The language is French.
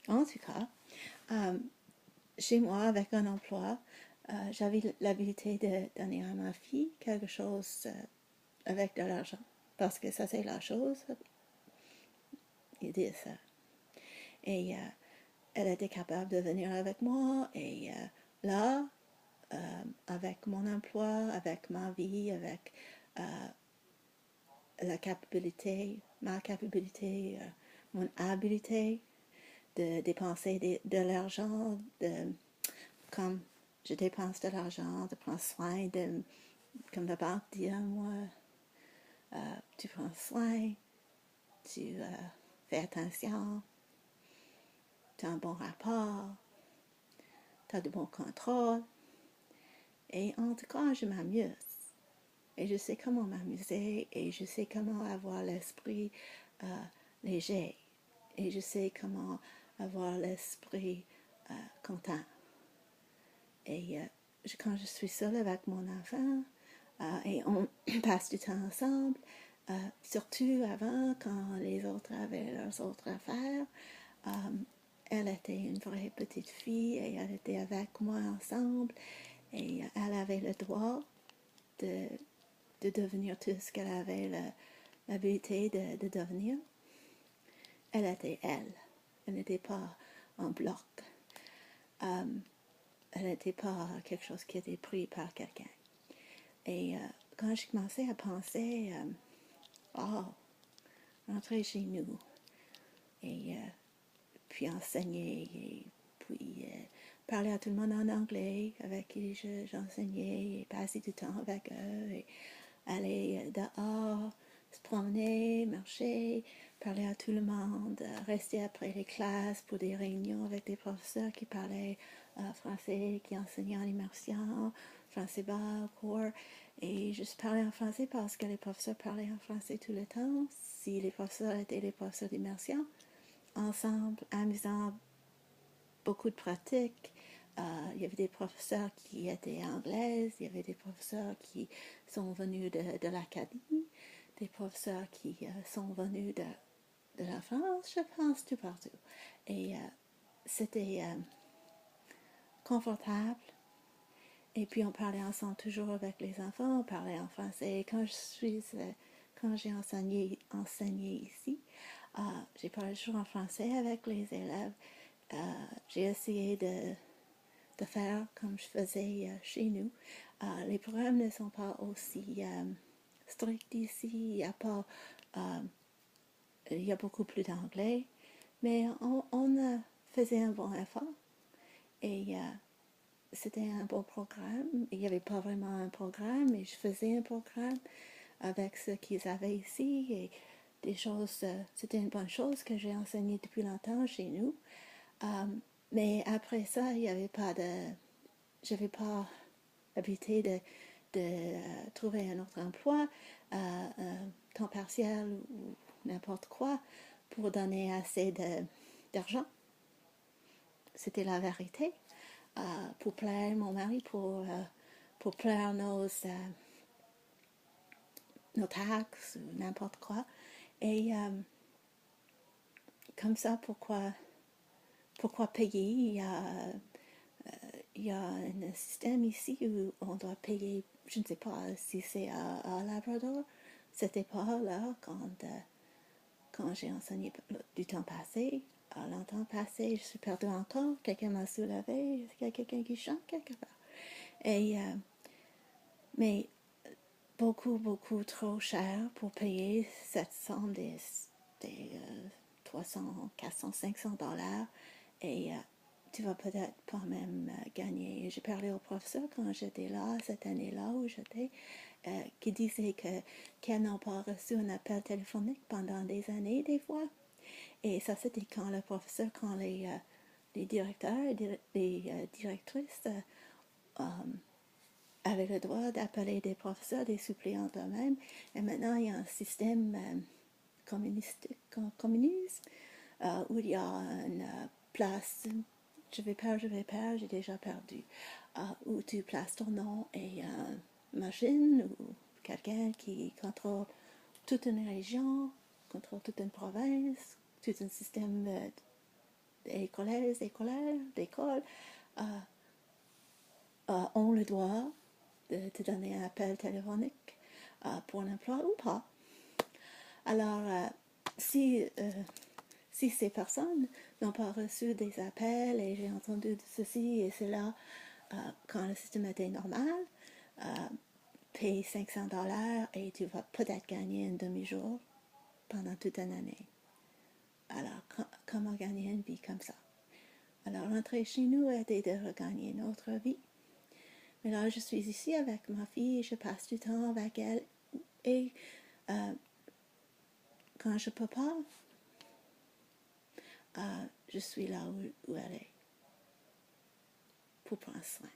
En tout cas, chez moi, avec un emploi, j'avais l'habilité de donner à ma fille quelque chose avec de l'argent. Parce que ça, c'est la chose. Ils disent ça. Et elle était capable de venir avec moi. Et là, avec mon emploi, avec ma vie, avec la capacité, ma capacité, mon habilité de dépenser de l'argent, comme je dépense de l'argent, de prendre soin de, comme la banque dit à moi, tu prends soin, tu fais attention, tu as un bon rapport, tu as de bons contrôles. Et en tout cas, je m'amuse. Et je sais comment m'amuser et je sais comment avoir l'esprit léger. Et je sais comment avoir l'esprit content. Et quand je suis seule avec mon enfant et on passe du temps ensemble, surtout avant quand les autres avaient leurs autres affaires, elle était une vraie petite fille et elle était avec moi ensemble et elle avait le droit de, de devenir tout ce qu'elle avait l'habilité de devenir. Elle était elle. Elle n'était pas un bloc. Elle n'était pas quelque chose qui était pris par quelqu'un. Et quand j'ai commencé à penser, oh, rentrer chez nous et puis enseigner et puis parler à tout le monde en anglais avec qui j'enseignais et passer du temps avec eux et aller dehors, se promener, marcher, parler à tout le monde, rester après les classes pour des réunions avec des professeurs qui parlaient français, qui enseignaient en immersion, français bas, cours, et juste parler en français parce que les professeurs parlaient en français tout le temps. Si les professeurs étaient les professeurs d'immersion, ensemble, amusant, beaucoup de pratiques. Il y avait des professeurs qui étaient anglaises, il y avait des professeurs qui sont venus de l'académie, des professeurs qui sont venus de la France, je pense, tout partout. Et c'était confortable. Et puis on parlait ensemble toujours avec les enfants, on parlait en français. Et quand j'ai enseigné ici, j'ai parlé toujours en français avec les élèves. J'ai essayé de faire comme je faisais chez nous. Les programmes ne sont pas aussi stricts ici. Il y a beaucoup plus d'anglais, mais on faisait un bon effort et c'était un bon programme. Il n'y avait pas vraiment un programme, mais je faisais un programme avec ce qu'ils avaient ici et des choses. C'était une bonne chose que j'ai enseigné depuis longtemps chez nous. Mais après ça, il n'y avait pas de. Je n'avais pas l'habitude de trouver un autre emploi, temps partiel ou n'importe quoi, pour donner assez d'argent. C'était la vérité. Pour plaire mon mari, pour plaire nos taxes ou n'importe quoi. Et comme ça, pourquoi payer? Il y a un système ici où on doit payer, je ne sais pas si c'est à Labrador, c'était pas là quand j'ai enseigné du temps passé, longtemps passé, je suis perdue encore, quelqu'un m'a soulevé, il y a quelqu'un qui chante quelque part. Et, mais beaucoup trop cher pour payer cette somme des 300, 400, $500 et tu vas peut-être pas même gagner. J'ai parlé au professeur quand j'étais là, cette année-là où j'étais, qui disait qu'elles n'ont pas reçu un appel téléphonique pendant des années, des fois. Et ça, c'était quand le professeur, quand les directeurs et les directrices avaient le droit d'appeler des professeurs, des suppléants eux-mêmes. Et maintenant, il y a un système communisme où il y a une place, je vais perdre, j'ai déjà perdu, où tu places ton nom et une machine ou quelqu'un qui contrôle toute une région, contrôle toute une province, tout un système d'école ont le droit de te donner un appel téléphonique pour un emploi ou pas. Alors, si ces personnes n'ont pas reçu des appels et j'ai entendu de ceci et cela quand le système était normal, paye $500 et tu vas peut-être gagner un demi-jour pendant toute une année. Alors, comment gagner une vie comme ça? Alors, rentrer chez nous a été de regagner notre vie. Mais là, je suis ici avec ma fille, je passe du temps avec elle et quand je peux pas, je suis là où elle est pour prendre soin.